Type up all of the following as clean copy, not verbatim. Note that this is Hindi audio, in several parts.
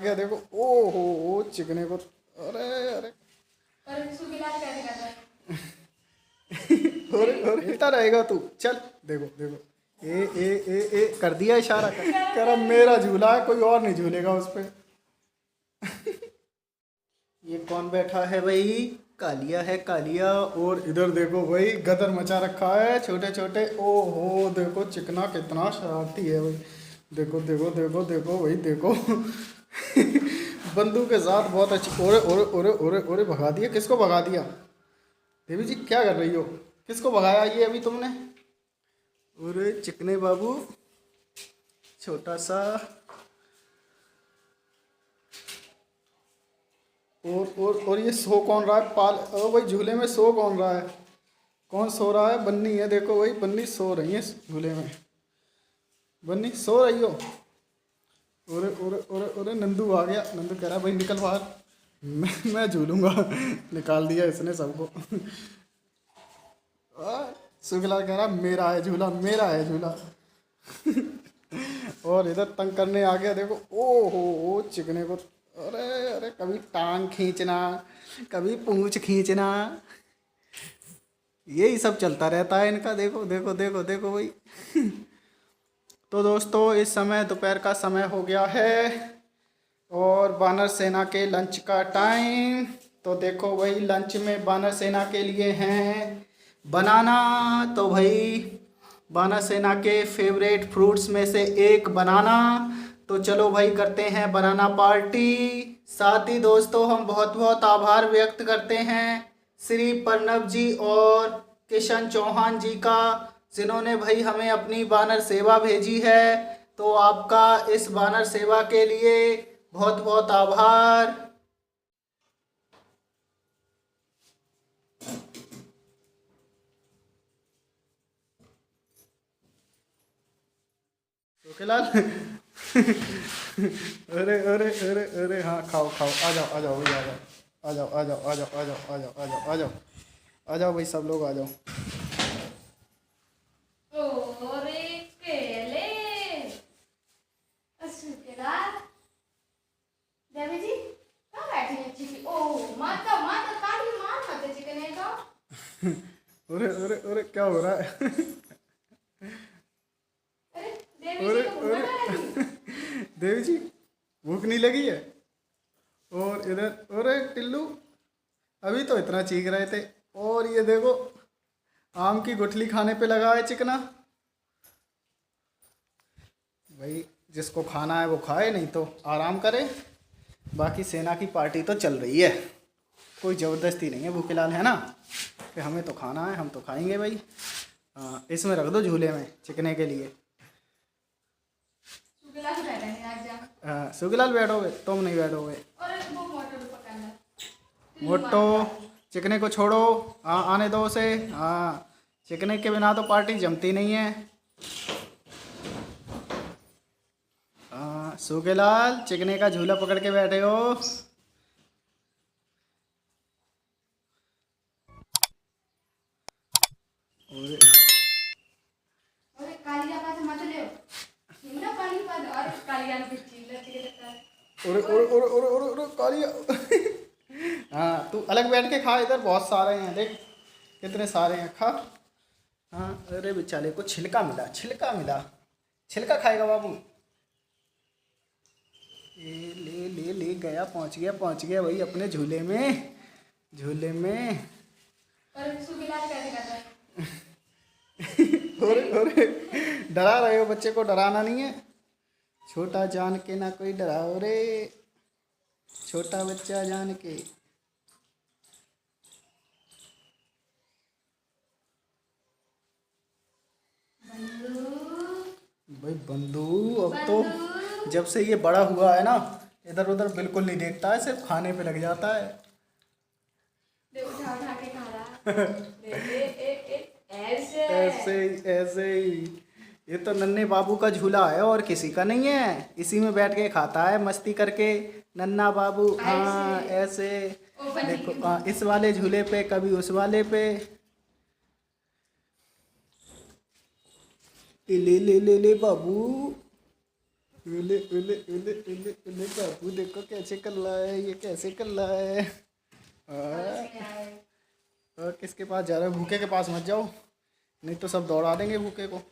क्या देखो, ओ चिकने को। अरे अरे अरे हिलता रहेगा तू, चल। देखो देखो, ए कर दिया इशारा, कर अब मेरा झूला है, कोई और नहीं झूलेगा उस पे। ये कौन बैठा है भाई? कालिया है, कालिया। और इधर देखो भाई, गदर मचा रखा है छोटे छोटे। ओहो देखो, चिकना कितना शरारती है भाई। देखो देखो देखो देखो भाई, देखो। बंदूक के साथ बहुत अच्छी। ओरे ओरे ओरे ओरे ओरे, भगा दिया। किसको भगा दिया? देवी जी क्या कर रही हो? किसको भगाया ये अभी तुमने? अरे चिकने बाबू, छोटा सा। और ये सो कौन रहा है? पाल ओ भाई, झूले में सो कौन रहा है? कौन सो रहा है? बन्नी है, देखो भाई, बन्नी सो रही है इस झूले में। बन्नी सो रही हो? ओरे ओरे ओरे ओरे, नंदू आ गया। नंदू कह रहा है भाई निकल बाहर, मैं झूलूंगा। निकाल दिया इसने सबको। शुक्ला कह रहा मेरा है झूला, मेरा है झूला। और इधर तंग करने आ गया, देखो। ओ चिकने को। अरे अरे, कभी टांग खींचना, कभी पूंछ खींचना, यही सब चलता रहता है इनका। देखो देखो देखो देखो भाई। तो दोस्तों, इस समय दोपहर का समय हो गया है और वानर सेना के लंच का टाइम। तो देखो भाई, लंच में वानर सेना के लिए हैं बनाना। तो भाई, वानर सेना के फेवरेट फ्रूट्स में से एक बनाना। तो चलो भाई, करते हैं बनाना पार्टी। साथ ही दोस्तों, हम बहुत बहुत आभार व्यक्त करते हैं श्री प्रणव जी और किशन चौहान जी का, जिन्होंने भाई हमें अपनी वानर सेवा भेजी है। तो आपका इस वानर सेवा के लिए बहुत बहुत आभार। रोकेलाल। अरे अरे अरे अरे, हाँ खाओ खाओ, आ जाओ आ जाओ भाई, आ जाओ आ जाओ आ जाओ आ जाओ आ जाओ आ जाओ आ जाओ आ जाओ आ जाओ भाई, सब लोग आ जाओ। ओरे केले असुकेदार देवी जी कहाँ बैठी है चिकनी? ओ माता माता काली मार मत चिकने का। अरे अरे अरे, क्या हो रहा है? अरे देवी जी अरे को भूख लगा अरे, है। देवी जी भूख नहीं लगी है? और इधर, अरे टिल्लू, अभी तो इतना चीख रहे थे, और ये देखो, आम की गुठली खाने पे लगा है चिकना। भाई जिसको खाना है वो खाए, नहीं तो आराम करे। बाकी सेना की पार्टी तो चल रही है, कोई ज़बरदस्ती नहीं है भूखेलाल, है ना? कि हमें तो खाना है, हम तो खाएंगे भाई। हाँ, इसमें रख दो झूले में चिकने के लिए। सुगला भी बैठा है आज जा। हाँ, सुखीलाल बैठोगे, तुम नहीं बैठोगे। और वो मोटर पकड़ना मोटो, चिकने को छोड़ो। हाँ, आने दो उसे। हाँ, चिकने के बिना तो पार्टी जमती नहीं है। हाँ सूखेलाल, चिकने का झूला पकड़ के बैठे हो। और अरे कालिया का मत ले हिमना पानी पर। अरे कालिया ने पिछली लड़की के टक्कर। और और और और और और कालिया। हाँ, तू अलग बैठ के खा, इधर बहुत सारे हैं, देख कितने सारे हैं, खा। हाँ, अरे बेचारे को छिलका मिला, छिलका मिला। छिलका खाएगा बाबू। ये ले ले ले गया, पहुंच गया भाई अपने झूले में, झूले में। और सुगला कैसे करता है? और डरा रहे हो बच्चे को? डराना नहीं है, छोटा जान के ना कोई डराओ रे, छोटा बच्चा जान के। भाई बंधु, अब तो जब से ये बड़ा हुआ है ना, इधर उधर बिल्कुल नहीं देखता है, सिर्फ खाने पे लग जाता है। दे उठा उठा के खा रहा। ऐसे ऐसे ही। ये तो नन्हे बाबू का झूला है और किसी का नहीं है, इसी में बैठ के खाता है मस्ती करके नन्हा बाबू। हाँ ऐसे। देखो, हाँ, इस वाले झूले पे, कभी उस वाले पे। ले ले ले ले बाबू। उले उले उले उले उले बाबू देखो कैसे कर रहा है, ये कैसे कर रहा है। और किसके पास जा रहे हो? भूखे के पास मत जाओ, नहीं तो सब दौड़ा देंगे भूखे को।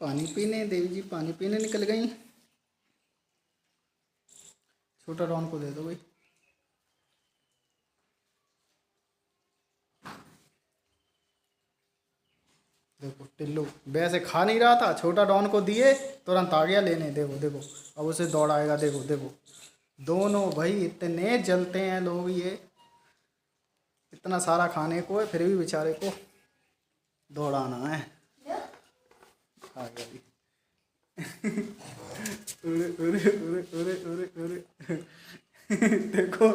पानी पीने देवी जी, पानी पीने निकल गई। छोटा डॉन को दे दो भाई। देखो टिल्लू वैसे खा नहीं रहा था, छोटा डॉन को दिए तुरंत आ गया लेने। देखो देखो अब उसे दौड़ाएगा। देखो देखो दोनों भाई इतने जलते हैं लोग, ये इतना सारा खाने को है फिर भी बेचारे को दौड़ाना है। आ गया जी। उरे उरे उरे उरे उरे उरे। देखो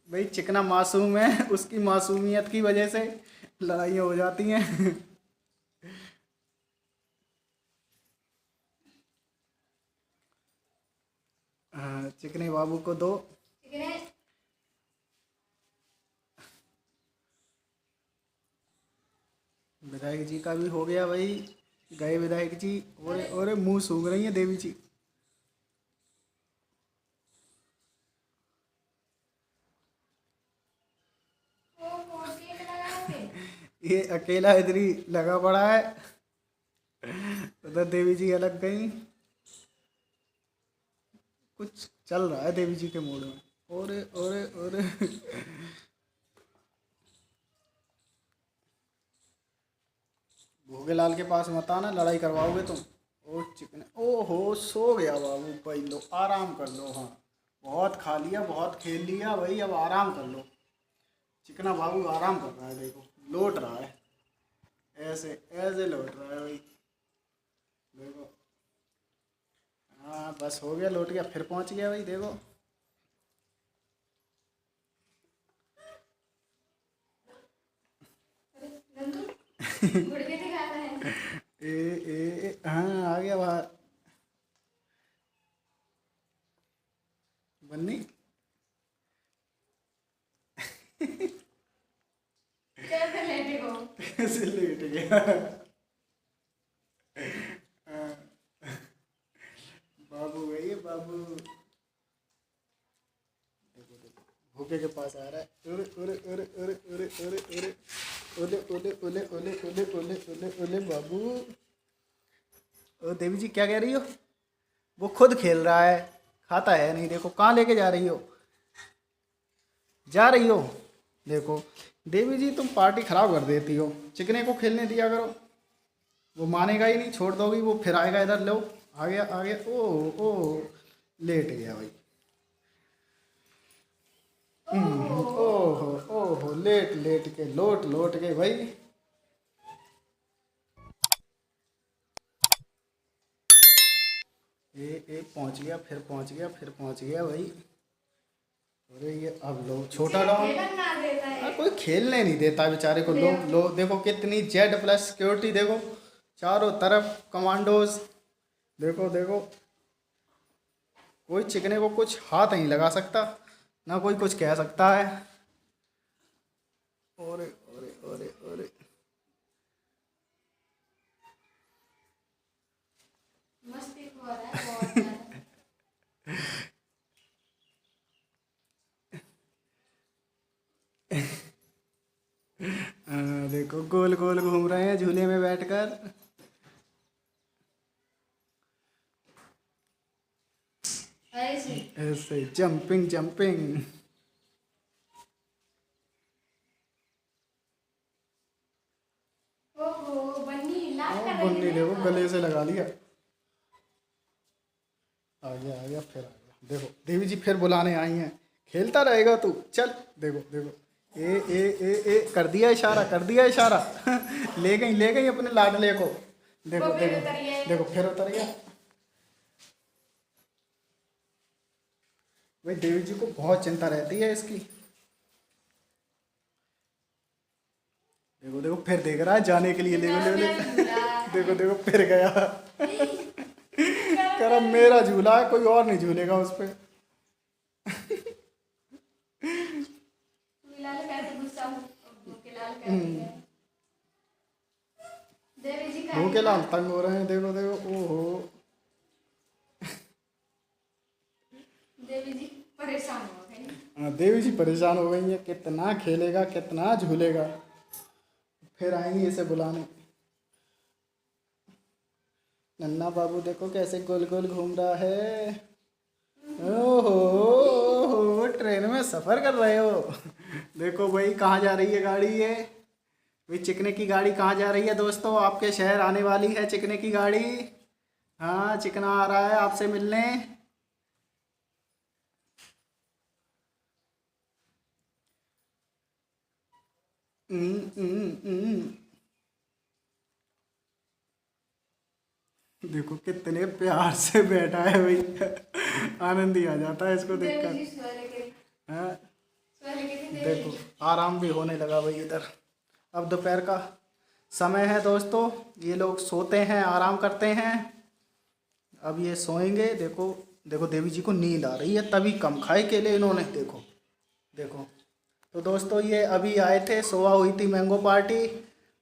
भाई चिकना मासूम है, उसकी मासूमियत की वजह से लड़ाइयाँ हो जाती हैं। हाँ, चिकने बाबू को दो। चिकने विधायक जी का भी हो गया भाई, गए विधायक जी। और मुंह सूंघ रही है देवी जी। वो पोटी लगा के ये अकेला इधर ही लगा पड़ा है, उधर देवी जी अलग गई। कुछ चल रहा है देवी जी के मूड में। और भोगेलाल के पास मत आना, लड़ाई करवाओगे तुम। ओ चिकने, ओहो सो गया बाबू भाई। लो आराम कर लो। हाँ बहुत खा लिया, बहुत खेल लिया भाई, अब आराम कर लो। चिकना बाबू आराम कर रहा है, देखो लौट रहा है, ऐसे ऐसे लौट रहा है भाई। देखो हाँ बस हो गया, लौट गया, फिर पहुंच गया भाई। देखो नंदू गुड़के दिखा रहा है। हाँ आ गया बाहर। बन्नी कैसे लेटे हो? कैसे लेट गया। बाबू गई बाबू। देखो देखो भूखे के पास आ रहा है। उरे उरे उरे उरे उरे उरे उरे ओले ओले ओले ओले ओले ओले ओले ओले बाबू। ओ देवी जी क्या कह रही हो? वो खुद खेल रहा है, खाता है नहीं। देखो कहाँ लेके जा रही हो, जा रही हो। देखो देवी जी तुम पार्टी खराब कर देती हो, चिकने को खेलने दिया करो। वो मानेगा ही नहीं, छोड़ दोगी वो फिर आएगा इधर। लो आ गया आ गया। ओ लेट गया भाई। ओहो ओहो लेट लेट के लोट लोट के भाई। पहुंच गया, फिर पहुंच गया, फिर पहुंच गया भाई। अरे ये अब लो छोटा डॉन। खेलन ना देता है। कोई खेलने नहीं देता बेचारे को। लो लो देखो कितनी जेड प्लस सिक्योरिटी, देखो चारों तरफ कमांडोज। देखो देखो कोई चिकने को कुछ हाथ नहीं लगा सकता, ना कोई कुछ कह सकता है। ओरे ओरे ओरे ओरे मस्ती खो रहा है बहुत ज्यादा। देखो गोल गोल घूम रहे हैं झूले में बैठकर। ऐसे ऐसे जंपिंग जंपिंग। ओहो बन्नी लाल कर रही बन्नी है। देखो गले से लगा लिया। आ गया फिर आ गया। देखो देवी जी फिर बुलाने आई हैं। खेलता रहेगा तू, चल। देखो देखो ए कर दिया इशारा, कर दिया इशारा। ले गई अपने लाडले को। देखो वो फिर देखो उतर गया। देखो फिर उतर गया भाई। देवी जी को बहुत चिंता रहती है इसकी। देखो देखो फिर देख रहा है जाने के लिए। देखो देखो देखो देखो फिर गया। कर अब मेरा झूला है, कोई और नहीं झूलेगा उस पर। लाल कैसे गुस्सा भूखे लाल कहती है। देवी जी का भूखे लाल तंग हो रहे हैं, देखो देखो, ओहो। देवी जी परेशान हो गई। हाँ, देवी जी परेशान हो गई है, कितना खेलेगा कितना झूलेगा, फिर आएंगी इसे बुलाने। नन्ना बाबू देखो कैसे गोल गोल घूम रहा है। ओहो ओहो, ट्रेन में सफर कर रहे हो। देखो भाई कहाँ जा रही है गाड़ी ये, भाई चिकने की गाड़ी कहाँ जा रही है दोस्तों, आपके शहर आने वाली है चिकने की गाड़ी। हाँ, चिकना आ रहा है आपसे मिलने। हम्म, हम्म, हम्म। देखो कितने प्यार से बैठा है भाई, आनंद ही आ जाता है इसको देवी देखकर। जी सुबह लेके हाँ, सुबह लेके थी देवी देखो जी। आराम भी होने लगा भाई इधर। अब दोपहर का समय है दोस्तों, ये लोग सोते हैं आराम करते हैं, अब ये सोएंगे। देखो देखो देवी जी को नींद आ रही है, तभी कम खाए केले इन्होंने, देखो देखो। तो दोस्तों ये अभी आए थे, सुबह हुई थी मैंगो पार्टी,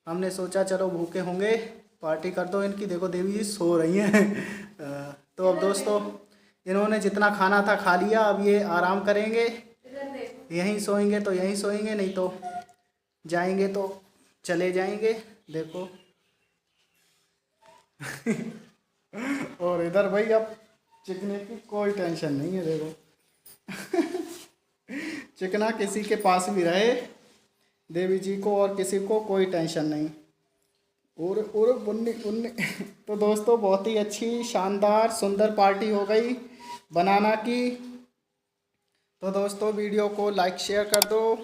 हमने सोचा चलो भूखे होंगे पार्टी कर दो इनकी। देखो देवी जी सो रही हैं। तो अब दोस्तों इन्होंने जितना खाना था खा लिया, अब ये आराम करेंगे, इधर देखो। यहीं सोएंगे तो यहीं सोएंगे, नहीं तो जाएंगे तो चले जाएंगे। देखो और इधर भाई अब चिकने की कोई टेंशन नहीं है, देखो। चिकना किसी के पास भी रहे, देवी जी को और किसी को कोई टेंशन नहीं। और बुन्नी बुन्नी। तो दोस्तों बहुत ही अच्छी शानदार सुंदर पार्टी हो गई बनाना की। तो दोस्तों वीडियो को लाइक शेयर कर दो,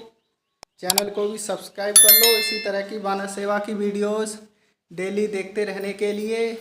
चैनल को भी सब्सक्राइब कर लो इसी तरह की वानर सेवा की वीडियोस डेली देखते रहने के लिए।